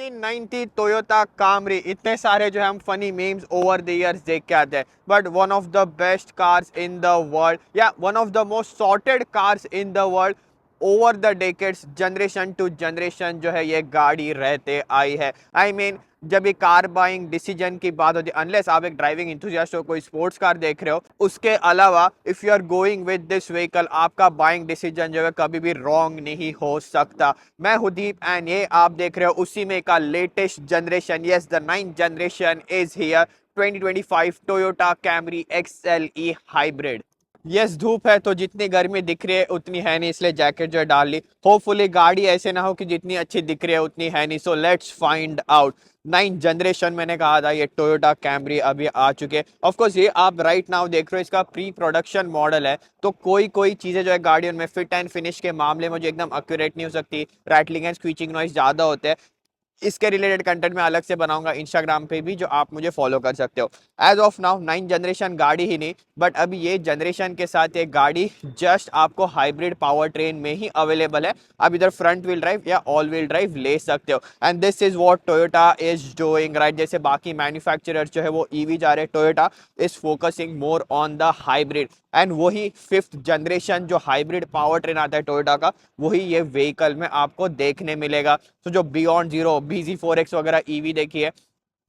1990 Toyota Kamri, इतने सारे जो है हम funny memes over the years देख के आते हैं, but one of the best cars in the world या one of the most sorted cars in the world over the decades, generation to generation जो है ये गाड़ी रहते आई है। आई मीन जब ये कार बाइंग डिसीजन की बात होती है, अनलेस आप एक ड्राइविंग इंथुजियास्ट हो, कोई स्पोर्ट्स कार देख रहे हो, उसके अलावा if you are going with this vehicle, आपका बाइंग डिसीजन जो है कभी भी रॉन्ग नहीं हो सकता। मैं हुदीप एंड ये आप देख रहे हो उसी में का latest generation, yes the 9th generation is here, 2025 Toyota Camry XLE hybrid. Yes धूप है तो जितनी गर्मी दिख रही है उतनी है नहीं, इसलिए जैकेट जो है डाल ली। होपफुली गाड़ी ऐसे ना हो कि जितनी अच्छी दिख रही है उतनी है नहीं, so let's find out. 9th generation मैंने कहा था, ये टोयोटा कैमरी अभी आ चुके। ऑफ कोर्स ये आप राइट नाउ देख रहे हो इसका प्री प्रोडक्शन मॉडल है, तो कोई कोई चीजें जो है गाड़ियों में फिट एंड फिनिश के मामले में जो एकदम एक्यूरेट नहीं हो सकती, रैटलिंग एंड स्क्वीचिंग नॉइस ज्यादा होते हैं। इसके रिलेटेड कंटेंट मैं अलग से बनाऊंगा इंस्टाग्राम पे भी, जो आप मुझे फॉलो कर सकते हो। As of now 9th generation गाड़ी ही नहीं, बट अभी ये जनरेशन के साथ एक गाड़ी जस्ट आपको हाइब्रिड पावर ट्रेन में ही अवेलेबल है। आप इधर फ्रंट व्हील ड्राइव या ऑल व्हील ड्राइव ले सकते हो, and this is what Toyota is doing right. जैसे बाकी मैन्युफैक्चरर जो है वो ईवी जा रहे हैं, Toyota is focusing more on the hybrid, and वही 5th जनरेशन जो हाइब्रिड पावर ट्रेन आता है टोयोटा का, वही ये व्हीकल में आपको देखने मिलेगा। तो जो बियॉन्ड जीरो BZ4X वगैरह ईवी देखिए,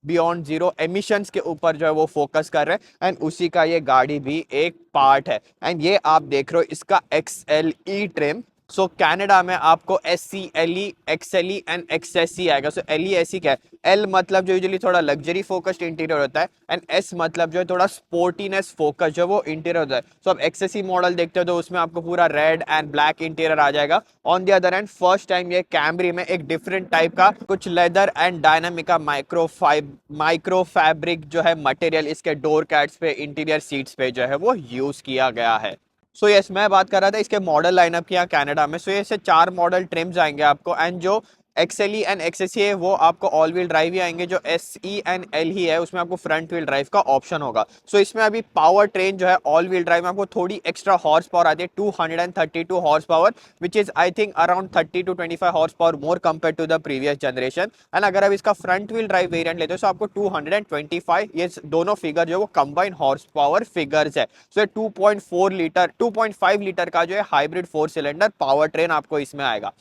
बियॉन्ड जीरो एमिशंस के ऊपर जो है वो फोकस कर रहे हैं, एंड उसी का ये गाड़ी भी एक पार्ट है। एंड ये आप देख रहे हो इसका XLE ट्रिम। सो कनाडा में आपको SC LE XLE and XSE आएगा। सो LE SE क्या है? L मतलब जो यूजुअली थोड़ा लग्जरी फोकस्ड इंटीरियर होता है, एंड S मतलब जो है थोड़ा स्पोर्टीनेस फोकस जो वो इंटीरियर होता है। सो आप XSE मॉडल देखते हो तो उसमें आपको पूरा रेड एंड ब्लैक इंटीरियर आ जाएगा। On the other and first time ये कैमरी में एक डिफरेंट टाइप का कुछ लेदर एंड डायनामिक का माइक्रो फैब्रिक जो है मटेरियल इसके डोर कैट्स पे, इंटीरियर सीट्स पे जो है वो यूज किया गया है। सो यस मैं बात कर रहा था इसके मॉडल लाइनअप की यहाँ कनाडा में। सो ये से 4 मॉडल ट्रिम्स आएंगे आपको, एंड जो XLE एंड XSE है वो आपको ऑल व्हील ड्राइव ही आएंगे। जो SE एंड L ही है उसमें आपको फ्रंट व्हील ड्राइव का ऑप्शन होगा। सो इसमें अभी पावर ट्रेन जो है ऑल व्हील ड्राइव में आपको थोड़ी एक्स्ट्रा हॉर्स पावर आती है, 232 horse power, which is I think around 30 to 25 horse power more compare to the previous generation. And अगर आप इसका फ्रंट व्हील ड्राइव वेरिएंट लेते हो तो आपको 225, ये दोनों फिगर जो है वो कंबाइंड हॉर्स पावर फिगर्स है। सो 2.5 लीटर का जो है हाइब्रिड 4 सिलेंडर पावर ट्रेन आपको इसमें आएगा।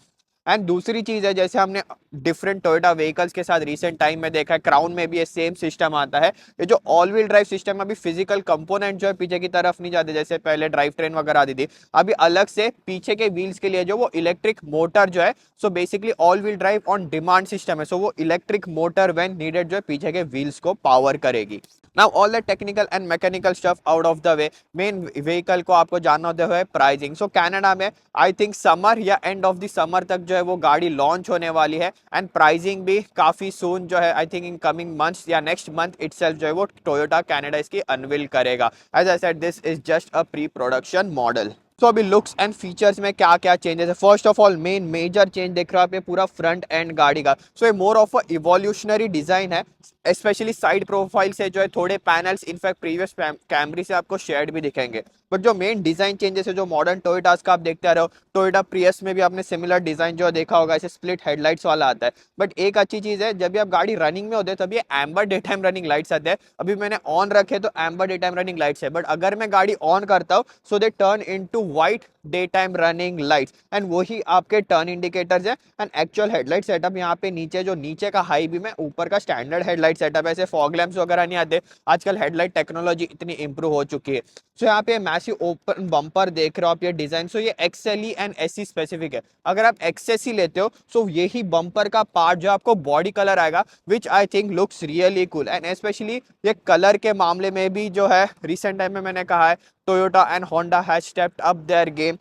एंड दूसरी चीज है, जैसे हमने डिफरेंट टोयोटा व्हीकल्स के साथ रिसेंट टाइम में देखा है, क्राउन में भी ये सेम सिस्टम आता है। ये जो ऑल व्हील ड्राइव सिस्टम, अभी फिजिकल कंपोनेंट जो है पीछे की तरफ नहीं जाते, जैसे पहले ड्राइव ट्रेन वगैरह आती थी। अभी अलग से पीछे के व्हील्स के लिए जो वो इलेक्ट्रिक मोटर जो है, so basically all wheel drive on demand system है। सो वो इलेक्ट्रिक मोटर व्हेन नीडेड जो है पीछे के व्हील्स को पावर करेगी। Now all the technical and mechanical stuff out of the way, main vehicle को आपको जानना होता है प्राइसिंग। सो कनाडा में आई थिंक समर या एंड ऑफ द समर तक जो है वो गाड़ी लॉन्च होने वाली है, एंड प्राइसिंग भी काफी सून जो है, I think in coming months या नेक्स्ट मंथ इटसेल्फ जो है वो टोयोटा कनाडा इसकी अनवील करेगा। As I said this is just a pre production model. तो अभी लुक्स एंड फीचर्स में क्या क्या चेंजेस है? First of all main major change देख रहे हो आप, ये पूरा फ्रंट एंड गाड़ी का। सो ये मोर ऑफ अ इवोल्यूशनरी डिजाइन है, स्पेशली साइड प्रोफाइल से जो है थोड़े पैनल्स इनफैक्ट प्रीवियस कैमरी से आपको शेड भी दिखेंगे। बट जो मेन डिजाइन चेंजेस है जो मॉडर्न टोयोटास का आप देखते आ रहे हो, टोयोटा प्रियस में भी आपने सिमिलर डिजाइन जो देखा होगा, ऐसे स्प्लिट हेडलाइट्स वाला आता है। बट एक अच्छी चीज है, जब भी आप गाड़ी रनिंग में होते हैं तभी amber daytime running lights आते हैं। अभी मैंने ऑन रखे तो amber daytime running lights है, बट अगर मैं गाड़ी ऑन करता हूँ so they turn into white daytime running lights, and वही आपके टर्न इंडिकेटर्स है। एंड एक्चुअल हेडलाइट सेटअप यहाँ पे नीचे जो नीचे का हाई बीम है, ऊपर का स्टैंडर्ड हेडलाइट सेटअप है। ऐसे फॉग लैंप्स वगैरह नहीं आते, आजकल हेडलाइट टेक्नोलॉजी इतनी इंप्रूव हो चुकी है। सो यहाँ पे मैसिव ओपन बम्पर देख रहे हो आप, ये डिजाइन। सो ये XLE एंड SE स्पेसिफिक है। अगर आप XSE लेते हो सो यही बम्पर का पार्ट जो आपको बॉडी कलर आएगा, which I think looks really cool. And specially ये कलर के मामले में भी जो है रिसेंट टाइम में मैंने कहा है, Toyota and Honda has stepped up their game.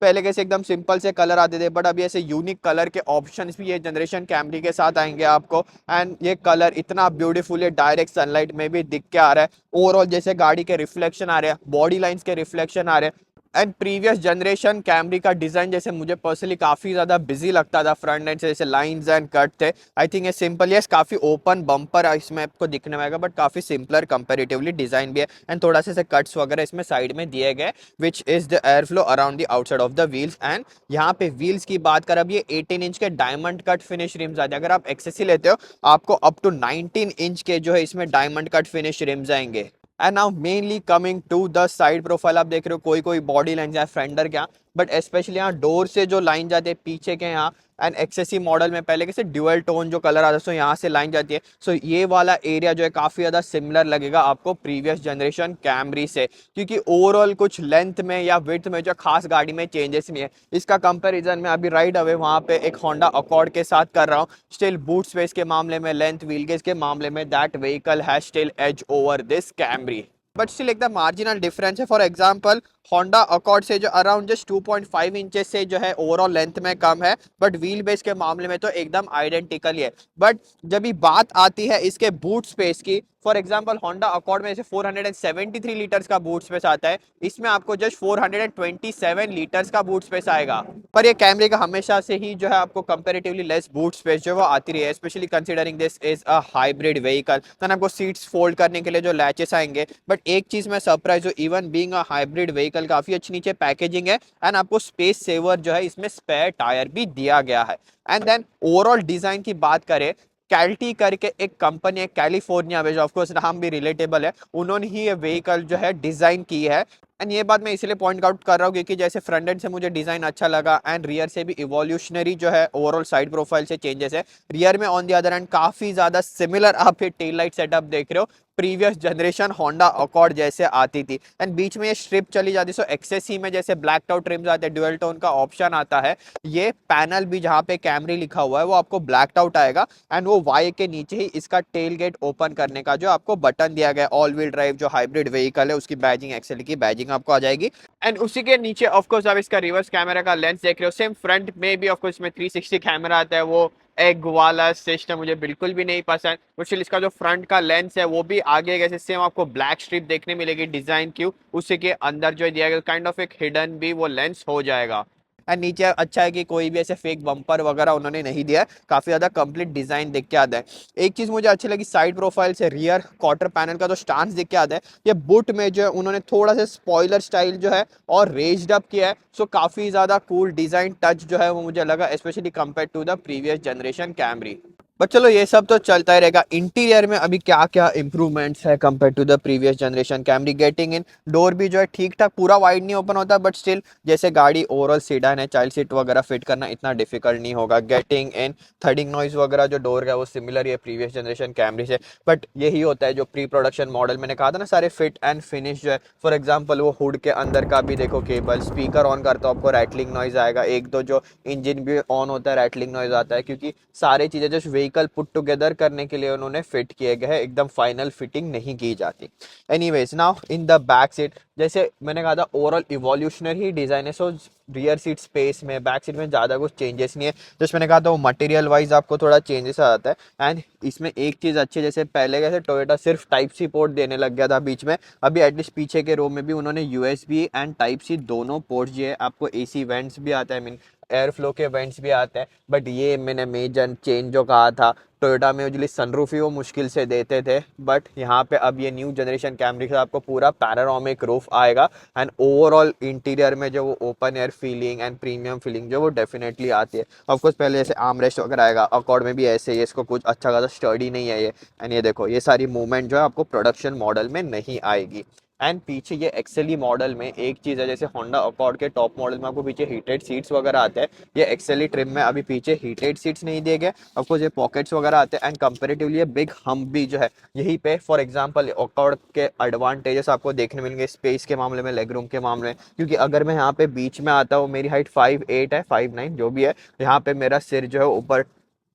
पहले कैसे एकदम सिंपल से कलर आते थे, बट अभी ऐसे यूनिक कलर के ऑप्शंस भी ये जनरेशन कैमरी के साथ आएंगे आपको। एंड ये कलर इतना ब्यूटीफुल है, डायरेक्ट सनलाइट में भी दिख के आ रहा है। ओवरऑल जैसे गाड़ी के रिफ्लेक्शन आ रहे हैं, बॉडी लाइंस के रिफ्लेक्शन आ रहे हैं, एंड प्रीवियस जनरेशन कैमरी का डिजाइन जैसे मुझे पर्सनली काफी ज्यादा बिजी लगता था, फ्रंट एंड से जैसे लाइंस एंड कट थे। आई थिंक ये सिंपल, यस काफी ओपन बम्पर इसमें आपको दिखने में आएगा, बट काफी सिंपलर कंपेरेटिवली डिजाइन भी है, एंड थोड़ा से कट्स वगैरह इसमें साइड में दिए गए, which is the air flow around the outside of the wheels. And यहाँ पे व्हील्स की बात कर, अब ये 18 इंच के डायमंड कट फिनिश रिम्स आते हैं। अगर आप एक्सेसी लेते हो आपको अप टू 19 इंच के जो है इसमें डायमंड कट फिनिश रिम्स आएंगे। And now mainly coming to the side profile, आप देख रहे हो कोई कोई बॉडी लाइन या फेंडर क्या, बट स्पेशली यहाँ डोर से जो लाइन जाती है पीछे के यहाँ, एंड एक्सेसी मॉडल में पहले कैसे ड्यूअल टोन जो कलर आता है, सो यहाँ से लाइन जाती है। सो ये वाला एरिया जो है काफी ज्यादा सिमिलर लगेगा आपको प्रीवियस जनरेशन कैमरी से, क्योंकि ओवरऑल कुछ लेंथ में या विड्थ में जो खास गाड़ी में चेंजेस नहीं है। इसका कंपैरिजन मैं अभी राइट अवे वहाँ पे एक होंडा अकॉर्ड के साथ कर रहा हूँ। स्टिल बूट स्पेस के मामले में, लेंथ, व्हील गेज के मामले में, that vehicle has still edge over this Camry, but still एक द मार्जिनल डिफरेंस है। फॉर एग्जांपल होंडा अकॉर्ड से जो अराउंड जस्ट 2.5 इंचेस से जो है ओवरऑल लेंथ में कम है, बट व्हील बेस के मामले में तो एकदम आइडेंटिकल ही है। बट जब भी बात आती है इसके बूट स्पेस की, फॉर एग्जांपल होंडा अकॉर्ड में से 473 लीटर्स का बूट स्पेस आता है, इसमें आपको जस्ट 427 लीटर्स का बूट स्पेस आएगा। पर ये कैमरे का हमेशा से ही जो है आपको कंपैरेटिवली लेस बूट स्पेस जो वो आती रही है, specially considering this is a hybrid vehicle. तो आपको सीट्स फोल्ड करने के लिए जो लैचेस आएंगे, बट एक चीज मैं सरप्राइज हूँ, even being a hybrid vehicle काफी अच्छी नीचे पैकेजिंग है, एंड आपको स्पेस सेवर जो है इसमें स्पेयर टायर भी दिया गया है। एंड देन ओवरऑल डिजाइन की बात करें, कैल्टी करके एक कंपनी है कैलिफोर्निया में, जो ऑफकोर्स नाम भी रिलेटेबल है, उन्होंने ही ये व्हीकल जो है डिजाइन की है। एंड ये बात मैं इसलिए पॉइंट आउट कर रहा हूँ क्योंकि जैसे फ्रंट एंड से मुझे डिजाइन अच्छा लगा, एंड रियर से भी इवोल्यूशनरी जो है ओवरऑल साइड प्रोफाइल से चेंजेस है। रियर में ऑन द अदर एंड काफी ज्यादा सिमिलर आप ये टेल लाइट सेटअप देख रहे हो, प्रीवियस जनरेशन होंडा अकॉर्ड जैसे आती थी। एंड बीच में ये स्ट्रिप चली जाती है, सो एक्सेसी में जैसे ब्लैक आउट ट्रिम्स आते हैं, ड्यूअल टोन का ऑप्शन आता है, ये पैनल भी जहाँ पे कैमरी लिखा हुआ है वो आपको ब्लैक आउट आएगा, एंड वो वाई के नीचे ही इसका टेल गेट ओपन करने का जो आपको बटन दिया गया है। ऑल व्हील ड्राइव जो हाइब्रिड व्हीकल है उसकी बैजिंग, एक्सेल की बैजिंग आपको आ जाएगी। एंड उसी के नीचे ऑफकोर्स आप इसका रिवर्स कैमरा का लेंस देख रहे हो, सेम फ्रंट में भी ऑफकोर्स इसमें 360 कैमरा आता है। वो एग वाला सिस्टम मुझे बिल्कुल भी नहीं पसंद। मुझे इसका जो फ्रंट का लेंस है वो भी आगे जैसे सेम आपको ब्लैक स्ट्रिप देखने मिलेगी डिजाइन क्यों, उसी के अंदर जो दिया गया काइंड ऑफ एक हिडन भी वो लेंस हो जाएगा। एंड नीचे अच्छा है कि कोई भी ऐसे फेक बम्पर वगैरह उन्होंने नहीं दिया है, काफी ज्यादा कंप्लीट डिजाइन देख के आता है। एक चीज मुझे अच्छी लगी, साइड प्रोफाइल से रियर क्वार्टर पैनल का जो स्टांस देख के आता है, ये बुट में जो है उन्होंने थोड़ा सा स्पॉइलर स्टाइल जो है और रेज्ड अप किया है। सो काफी ज्यादा कूल डिजाइन टच जो है वो मुझे लगा, specially compare to the previous generation Camry. But चलो ये सब तो चलता ही रहेगा। इंटीरियर में अभी क्या क्या इंप्रूवमेंट्स है compare to the previous generation Camry. Getting in, door भी जो है ठीक ठाक, पूरा वाइड नहीं ओपन होता, बट स्टिल जैसे गाड़ी ओवरऑल सीडान है, चाइल्ड सीट वगैरह फिट करना इतना डिफिकल्ट नहीं होगा। गेटिंग इन, थर्डिंग नॉइज वगैरह जो डोर का वो सिमिलर है प्रीवियस जनरेशन कैमरी से, बट यही होता है जो प्री प्रोडक्शन मॉडल मैंने कहा था ना, सारे फिट एंड फिनिश जो है। फॉर एग्जाम्पल वो हुड के अंदर का भी देखो केबल, स्पीकर ऑन करता हो आपको रैटलिंग नॉइज आएगा, एक दो जो इंजन भी ऑन होता है रैटलिंग नॉइज आता है, क्योंकि सारी चीजें जो व्हीकल पुट टुगेदर करने के लिए उन्होंने फिट किए गए हैं, एकदम फाइनल फिटिंग नहीं की जाती। Anyways now in the back seat, जैसे मैंने कहा था ओवरऑल इवोल्यूशनरी डिजाइन है, सो रियर सीट स्पेस में, बैक सीट में ज़्यादा कुछ चेंजेस नहीं है। जैसे मैंने कहा था वो मटेरियल वाइज आपको थोड़ा चेंजेस आ जाता है। एंड इसमें एक चीज़ अच्छी है, जैसे पहले कैसे टोयोटा सिर्फ टाइप सी पोर्ट देने लग गया था बीच में, अभी एटलीस्ट पीछे के रो में भी उन्होंने यूएसबी एंड टाइप सी दोनों पोर्ट्स दिए। आपको एसी वेंट्स भी आता है, मीन एयर फ्लो के वेंट्स भी आते हैं, बट ये मैंने मेजर चेंज जो कहा था, टोयोटा में यूजली सनरूफ ही वो मुश्किल से देते थे, बट यहाँ पे अब ये न्यू जनरेशन कैमरी के साथ आपको पूरा पैनोरामिक रूफ आएगा। एंड ओवरऑल इंटीरियर में जो वो open air feeling and premium feeling जो वो डेफिनेटली आती है। ऑफकोर्स पहले जैसे आर्मरेस्ट वगैरह आएगा, अकॉर्ड में भी ऐसे ही, इसको कुछ अच्छा खासा स्टडी नहीं है ये। एंड ये देखो, ये सारी मूवमेंट जो है आपको प्रोडक्शन मॉडल में नहीं आएगी। एंड पीछे ये एक्सेली मॉडल में एक चीज़ है, जैसे होंडा अकॉर्ड के टॉप मॉडल में आपको पीछे हीटेड सीट्स वगैरह आते हैं, ये एक्सेली ट्रिम में अभी पीछे हीटेड सीट्स नहीं दिए गए। ऑफकोर्स ये पॉकेट्स वगैरह आते हैं, एंड कंपेरेटिवली ये बिग हम्प भी जो है यहीं पे, फॉर एग्जांपल अकॉर्ड के एडवांटेजेस आपको देखने मिलेंगे स्पेस के मामले में, लेग रूम के मामले में, क्योंकि अगर मैं यहाँ पे बीच में आता हूँ, मेरी हाइट 5'8" है, 5'9" जो भी है, यहाँ पे मेरा सिर जो है ऊपर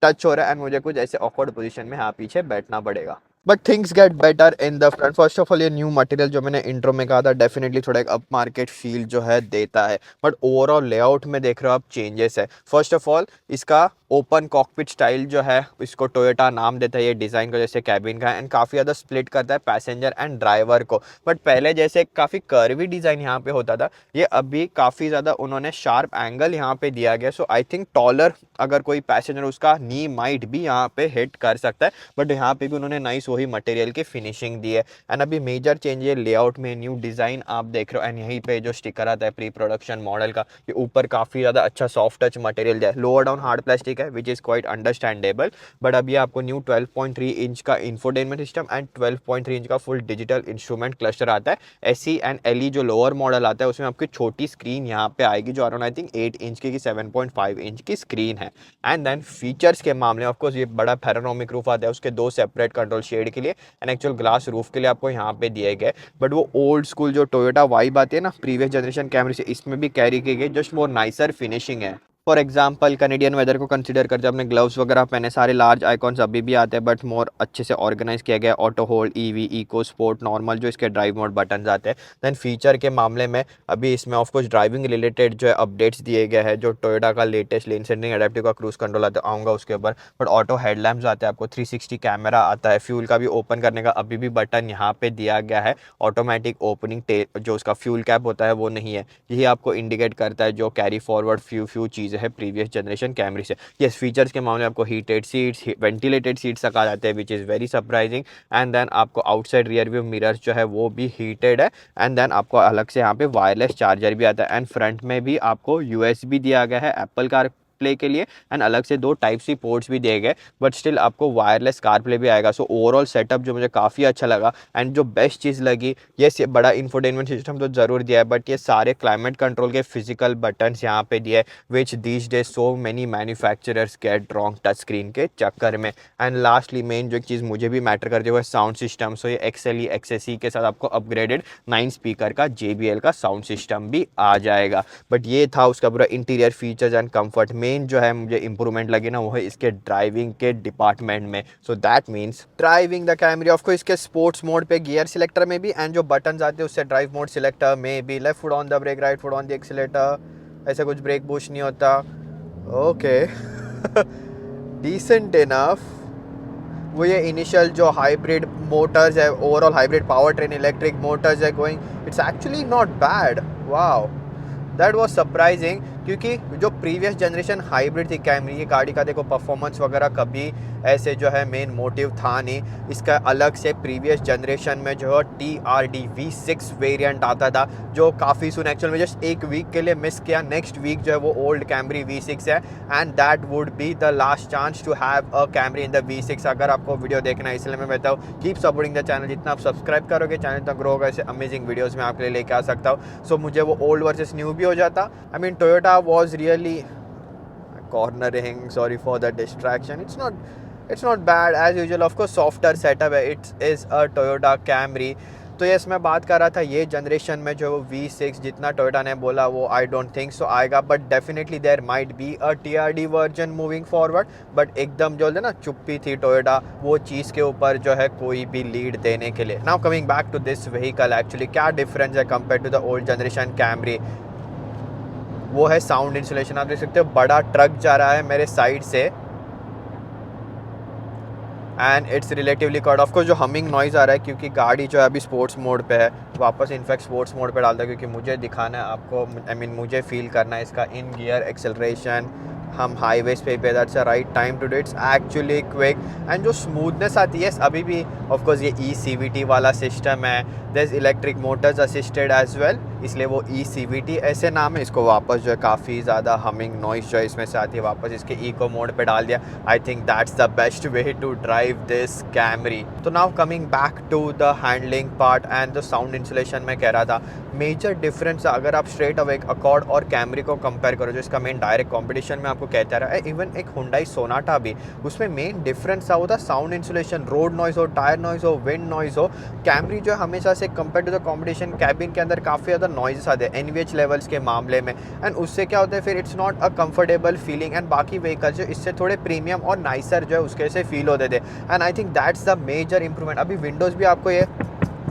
टच हो रहा है, एंड मुझे कुछ ऐसे ऑकवर्ड पोजीशन में यहाँ पीछे बैठना पड़ेगा। But things get better in the front. First of all ये न्यू मटेरियल जो मैंने इंट्रो में कहा था डेफिनेटली थोड़ा एक अप मार्केट फील जो है देता है, बट ओवरऑल लेआउट में देख रहे हो आप चेंजेस है। फर्स्ट ऑफ ऑल इसका ओपन कॉकपिट स्टाइल जो है, इसको टोयोटा नाम देता है ये डिज़ाइन को, जैसे कैबिन का है, एंड काफ़ी ज़्यादा स्प्लिट करता है पैसेंजर एंड ड्राइवर को। बट पहले जैसे काफ़ी कर्वी डिज़ाइन यहाँ पे होता था, ये अभी काफ़ी ज़्यादा उन्होंने शार्प एंगल यहाँ पे दिया गया। सो आई थिंक टॉलर अगर कोई पैसेंजर उसका नी माइट भी यहाँ पे हिट कर सकता है, बट यहाँ पे भी उन्होंने नाइस वही मटेरियल की फिनिशिंग दी है। एंड अभी मेजर चेंज है लेआउट में, न्यू डिज़ाइन आप देख रहे हो, एंड यहीं पे जो स्टिकर आता है प्री प्रोडक्शन मॉडल का, ये ऊपर काफ़ी ज़्यादा अच्छा सॉफ्ट टच मटेरियल दिया है। लोअर डाउन हार्ड प्लास्टिक है which is quite understandable, but अभी आपको न्यू 12.3 इंच का इंफोटेनमेंट सिस्टम एंड 12.3 इंच का फुल डिजिटल इंस्ट्रूमेंट क्लस्टर आता है। एसई एंड एलई जो लोअर मॉडल आता है उसमें आपकी छोटी स्क्रीन यहाँ पे आएगी जो अराउंड आई थिंक 8 इंच की 7.5 इंच की स्क्रीन है। एंड देन फीचर्स के मामले में ऑफकोर्स ये बड़ा पैनोरामिक रूफ आता है, उसके दो सेपरेट कंट्रोल शेड के लिए एंड एक्चुअल ग्लास रूफ के लिए आपको यहाँ पे दिए गए। बट वो ओल्ड स्कूल जो टोयोटा वाइब आती है ना प्रीवियस जनरेशन कैमरे से, इसमें भी कैरी की गई, जस्ट मोर नाइसर फिनिशिंग है। फॉर एग्जाम्पल कैनेडियन वेदर को कंसीडर करते अपने ग्लव्स वगैरह पहने, सारे लार्ज आइकॉन्स अभी भी आते हैं बट मोर अच्छे से ऑर्गेनाइज किया गया है। Auto hold, EV, eco sport, normal जो इसके ड्राइव मोड बटन आते हैं। देन फीचर के मामले में अभी इसमें ऑफकोर्स ड्राइविंग रिलेटेड जो है अपडेट्स दिए गए हैं, जो टोयोटा का लेटेस्ट लेन सेंसिंग एडेप्टिव का क्रूज कंट्रोल आता है, आऊँगा उसके ऊपर। बट ऑटो हेडलैम्प्स आते हैं, आपको 360 कैमरा आता है, फ्यूल का भी ओपन करने का अभी भी बटन यहाँ पे दिया गया है। ऑटोमेटिक ओपनिंग जो उसका फ्यूल कैप होता है वो नहीं है, यही आपको इंडिकेट करता है जो कैरी फॉरवर्ड फ्यू चीज़ें हैं प्रीवियस जनरेशन कैमरे से। यस, फीचर्स के मामले में आपको हीटेड सीट्स, वेंटिलेटेड सीट्स तक आ जाते हैं which is very surprising. And then आपको आउटसाइड रियर व्यू मिरर्स जो है वो भी हीटेड है। एंड देन आपको अलग से यहाँ पे वायरलेस चार्जर भी आता है। एंड फ्रंट में भी आपको यूएसबी दिया गया है एप्पल कार प्ले के लिए, एंड अलग से 2 टाइप सी पोर्ट्स भी दिए गए, बट स्टिल आपको वायरलेस कार प्ले भी आएगा। सो ओवरऑल सेटअप जो मुझे काफ़ी अच्छा लगा। एंड जो बेस्ट चीज़ लगी, ये बड़ा इंफोटेनमेंट सिस्टम तो ज़रूर दिया है, बट ये सारे क्लाइमेट कंट्रोल के फिजिकल बटन्स यहाँ पे दिए, which these days so many manufacturers get wrong touch screen के चक्कर में। एंड लास्टली मेन जो एक चीज़ मुझे भी मैटर करती है वो है साउंड सिस्टम। सो ये XLE XSE के साथ आपको अपग्रेडेड 9 स्पीकर का JBL का साउंड सिस्टम भी आ जाएगा। बट ये था उसका पूरा interior features and comfort. Main जो है मुझे इंप्रूवमेंट लगी ना वो है इसके ड्राइविंग के डिपार्टमेंट में। So that means driving the Camry off को इसके स्पोर्ट्स मोड पे गियर सिलेक्टर में भी, एंड जो बटन आते हैं उससे ड्राइव मोड सिलेक्टर में भी, left foot on the brake, right foot on the accelerator, ऐसा कुछ ब्रेक पुश नहीं होता। Okay decent enough. वो ये इनिशियल जो हाइब्रिड मोटर्स है, overall hybrid power train electric motors है going, it's actually not bad. Wow, that was surprising, क्योंकि जो प्रीवियस जनरेशन हाइब्रिड थी कैमरी, ये गाड़ी का देखो परफॉर्मेंस वगैरह कभी ऐसे जो है मेन मोटिव था नहीं। इसका अलग से प्रीवियस जनरेशन में जो है TRD V6 वेरिएंट आता था, जो काफ़ी सुन एक्चुअल में जस्ट एक वीक के लिए मिस किया। नेक्स्ट वीक जो है वो ओल्ड कैमरी V6 है, and that would be the last chance to have a Camry in the V6। अगर आपको वीडियो देखना है इसलिए मैं बताऊँ कीप सपोर्टिंग द चैनल, जितना आप सब्सक्राइब करोगे चैनल तक ग्रो होगा, ऐसे अमेजिंग वीडियोज़ में आपके लिए लेके आ सकता हूँ। सो मुझे वो ओल्ड वर्सेस न्यू भी हो जाता। I mean Toyota was really cornering, sorry for the distraction, it's not bad as usual, of course softer setup है, it is a Toyota Camry। तो यस, मैं बात कर रहा था ये जनरेशन में जो V6 जितना टोयोटा ने बोला वो आई डोंट थिंक सो आएगा, but definitely there might be a TRD version moving forward. But एकदम जो है ना चुप्पी थी टोयोटा वो चीज़ के ऊपर जो है कोई भी लीड देने के लिए। Now coming back to this vehicle, actually क्या डिफरेंस है compare to the old generation Camry, वो है साउंड इंसुलेशन। आप देख सकते हो बड़ा ट्रक जा रहा है मेरे साइड से, and it's relatively cord. Of course जो हमिंग नॉइज़ आ रहा है क्योंकि गाड़ी जो है अभी स्पोर्ट्स मोड पे है, वापस इनफैक्ट स्पोर्ट्स मोड पे डालता है क्योंकि मुझे दिखाना है आपको, आई मीन मुझे फील करना है इसका इन गियर एक्सेलरेशन। हम हाईवेज पे that's a right time to do, it's actually quick. And जो स्मूथनेस आती है अभी भी, ऑफकोर्स ये ECVT वाला सिस्टम है, there electric motors assisted as well, इसलिए वो ECVT ऐसे नाम है। इसको वापस जो है काफ़ी ज़्यादा हमिंग नॉइज जो है इसमें से आती है, वापस इसके इको मोड पे डाल दिया। I think that's the best way to drive this Camry. तो now coming back to the handling part and the sound insulation, मैं कह रहा था मेजर डिफरेंस अगर आप स्ट्रेट अवे अकॉर्ड और कैमरी को कंपेयर करो, जो इसका मेन डायरेक्ट कॉम्पिटिशन में आपको कहता रहा है, इवन एक हुंडई सोनाटा भी, उसमें मेन डिफरेंस था वो था साउंड इंसुलेशन। रोड नॉइज़ हो, टायर नॉइज़ हो, विंड नॉइज़ हो, कैमरी जो है हमेशा से compare to the competition cabin के अंदर काफ़ी ज़्यादा ज़्यादा नॉइज़ आते हैं NVH लेवल्स के मामले में, एंड उससे क्या होता है फिर it's not a comfortable feeling, and बाकी व्हीकल्स जो इससे थोड़े प्रीमियम और नाइसर जो है उसके से फील होते थे, and I think that's the major improvement. अभी विंडोज़ भी आपको ये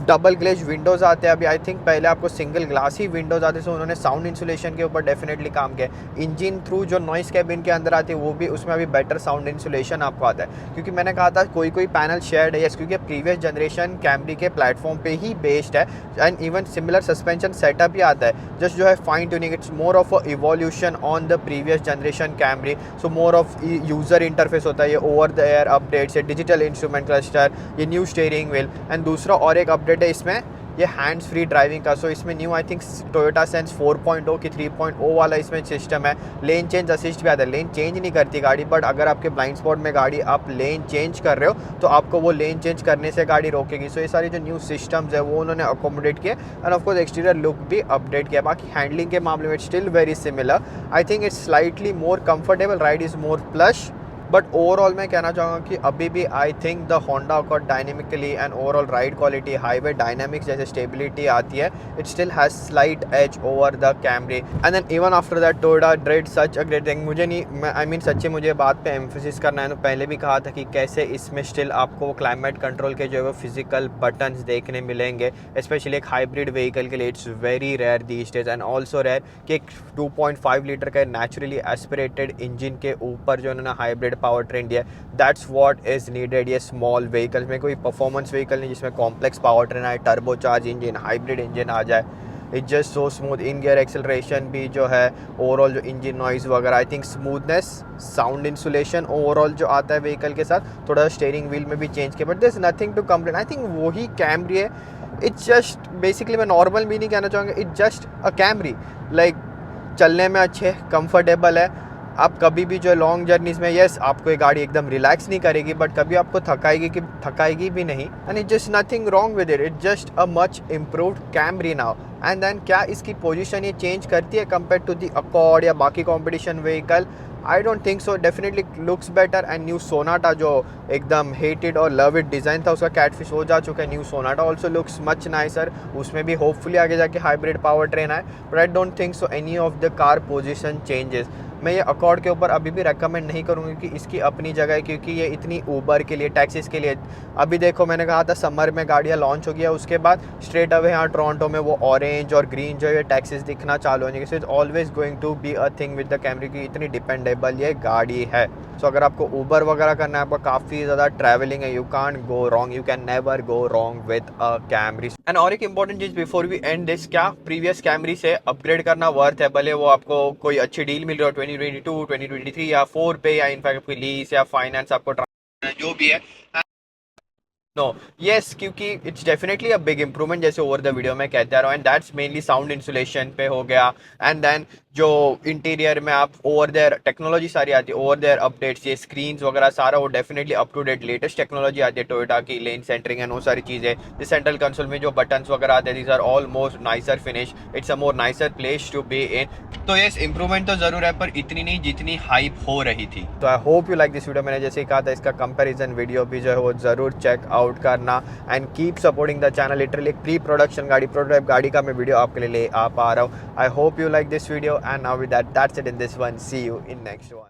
डबल ग्लेज विंडोज़ आते हैं अभी, आई थिंक पहले आपको सिंगल ग्लास ही विंडोज़ आते थे, उन्होंने साउंड इंसुलेशन के ऊपर डेफिनेटली काम किया। इंजन थ्रू जो नॉइस कैबिन के अंदर आती है वो भी उसमें अभी बेटर साउंड इंसुलेशन आपको आता है, क्योंकि मैंने कहा था कोई पैनल शेयर्ड है, क्योंकि प्रीवियस जनरेशन कैमरी के प्लेटफॉर्म पे ही बेस्ड है, and even similar suspension setup ही आता है, जस्ट जो है fine tuning, it's more of a evolution on the previous generation Camry. So more of user interface होता है, ये ओवर द एयर अपडेट्स, ये डिजिटल इंस्ट्रूमेंट क्लस्टर, ये न्यू स्टीयरिंग व्हील, एंड दूसरा और एक अपडेट है इसमें ये हैंड्स फ्री ड्राइविंग का। सो इसमें new I think Toyota sense 4.0 की 3.0 वाला इसमें सिस्टम है। लेन चेंज असिस्ट भी आता है, लेन चेंज नहीं करती गाड़ी, बट अगर आपके ब्लाइंड स्पॉट में गाड़ी आप लेन चेंज कर रहे हो तो आपको वो लेन चेंज करने से गाड़ी रोकेगी। सो ये सारी जो न्यू सिस्टम्स है वो उन्होंने अकोमोडेट किए, एंड ऑफकोर्स एक्सटीरियर लुक भी अपडेट किया। बाकी हैंडलिंग के मामले में still very similar, I think it's slightly more comfortable, ride is more plush, but overall मैं कहना चाहूँगा कि अभी भी I think the Honda Accord dynamically and overall ride quality, highway dynamics जैसे स्टेबिलिटी आती है, it still has slight edge over the Camry, and then even after that Toyota did such a great thing. मुझे नहीं, I mean सच्ची मुझे बात पे emphasis करना है, तो पहले भी कहा था कि कैसे इसमें स्टिल आपको क्लाइमेट कंट्रोल के जो है वो फिजिकल बटन्स देखने मिलेंगे, स्पेशली एक हाइब्रिड व्हीकल के लिए it's very rare these days, and also rare कि एक 2.5 लीटर का नेचुरली एस्पिरेटेड इंजन के ऊपर जो उन्होंने हाइब्रिड पावर ट्रेन दिया, दैट्स व्हाट इज नीडेड। ये स्मॉल व्हीकल में कोई परफॉर्मेंस व्हीकल नहीं जिसमें कॉम्प्लेक्स पावर ट्रेन आए, टर्बोचार्ज इंजन, हाइब्रिड इंजन आ जाए, it's just so smooth. In gear acceleration भी जो है, ओवरऑल जो इंजन नॉइज़ वगैरह, I think smoothness, sound insulation overall जो आता है व्हीकल के साथ, थोड़ा स्टीयरिंग व्हील में भी चेंज किया, but there is nothing to complain. I think वही कैमरी है, इट्स जस्ट बेसिकली, मैं नॉर्मल भी नहीं कहना चाहूँगा, it's just a Camry, like चलने में अच्छे कंफर्टेबल है। आप कभी भी जो लॉन्ग जर्नीज़ में, येस आपको ये गाड़ी एकदम रिलैक्स नहीं करेगी, बट कभी आपको थकाएगी भी नहीं, and it just nothing wrong with it, it just a much improved Camry now. And then क्या इसकी पोजीशन ये चेंज करती है कंपेयर टू दी अकॉर्ड या बाकी competition vehicle? I don't think so, definitely looks better, and new Sonata जो एकदम hated और लव इट डिज़ाइन था उसका कैटफिश हो जा चुका है, new Sonata also looks much nicer, उसमें भी होपफुली आगे जाके हाइब्रिड पावर ट्रेन आए, but I don't think so any of the car position changes. मैं ये अकॉर्ड के ऊपर अभी भी रेकमेंड नहीं करूँगी कि इसकी अपनी जगह है, क्योंकि ये इतनी ऊबर के लिए, टैक्सीज़ के लिए, अभी देखो मैंने कहा था समर में गाड़ियाँ लॉन्च हो गया, उसके बाद स्ट्रेट अवे यहाँ टोरंटो में वो ऑरेंज और ग्रीन जो है टैक्सीज़ दिखना चालू हो जाएंगे। So it's always going to be a thing with the Camry की इतनी डिपेंडेबल ये गाड़ी है। सो अगर आपको ऊबर वगैरह करना है, आपका काफ़ी ज़्यादा ट्रैवलिंग है, you can't go wrong, you can never go wrong with a Camry. And और एक इंपॉर्टेंट चीज़ बिफोर वी एंड दिस, क्या प्रीवियस कैमरी से अपग्रेड करना वर्थ है, भले वो आपको कोई अच्छी डील मिल रही हो 2022, 2023 या 4 पे, या इनफैक्ट कोई लीज या फाइनेंस आपको जो भी है, नो येस, क्योंकि it's definitely a big improvement, जैसे ओवर द वीडियो में कहते रहा हूँ, and that's mainly sound insulation पे हो गया, एंड देन जो इंटीरियर में आप ओवर देयर टेक्नोलॉजी सारी आती है, ओवर देयर अपडेट्स, ये स्क्रीन्स वगैरह सारा वो definitely up to date latest technology आती है, टोयोटा की लेन सेंटरिंग एंड वो सारी चीज़ें, जिस सेंट्रल कंसोल में जो बटन्स वगैरह आते हैं, these are almost nicer finish, it's a more nicer place to be in. तो येस इंप्रूवमेंट तो ज़रूर है, पर इतनी नहीं जितनी हाइप हो रही थी। तो I hope you like this video. मैंने जैसे ही कहा था इसका कंपेरिजन वीडियो भी जो है वो ज़रूर चेक आउट करना, and keep supporting the channel. Literally एक प्री प्रोडक्शन गाड़ी, प्रोटोटाइप गाड़ी का मैं वीडियो आपके लिए ले आ पा रहा हूँ। I hope you like this video, and now with that, that's it in this one. See you in next one.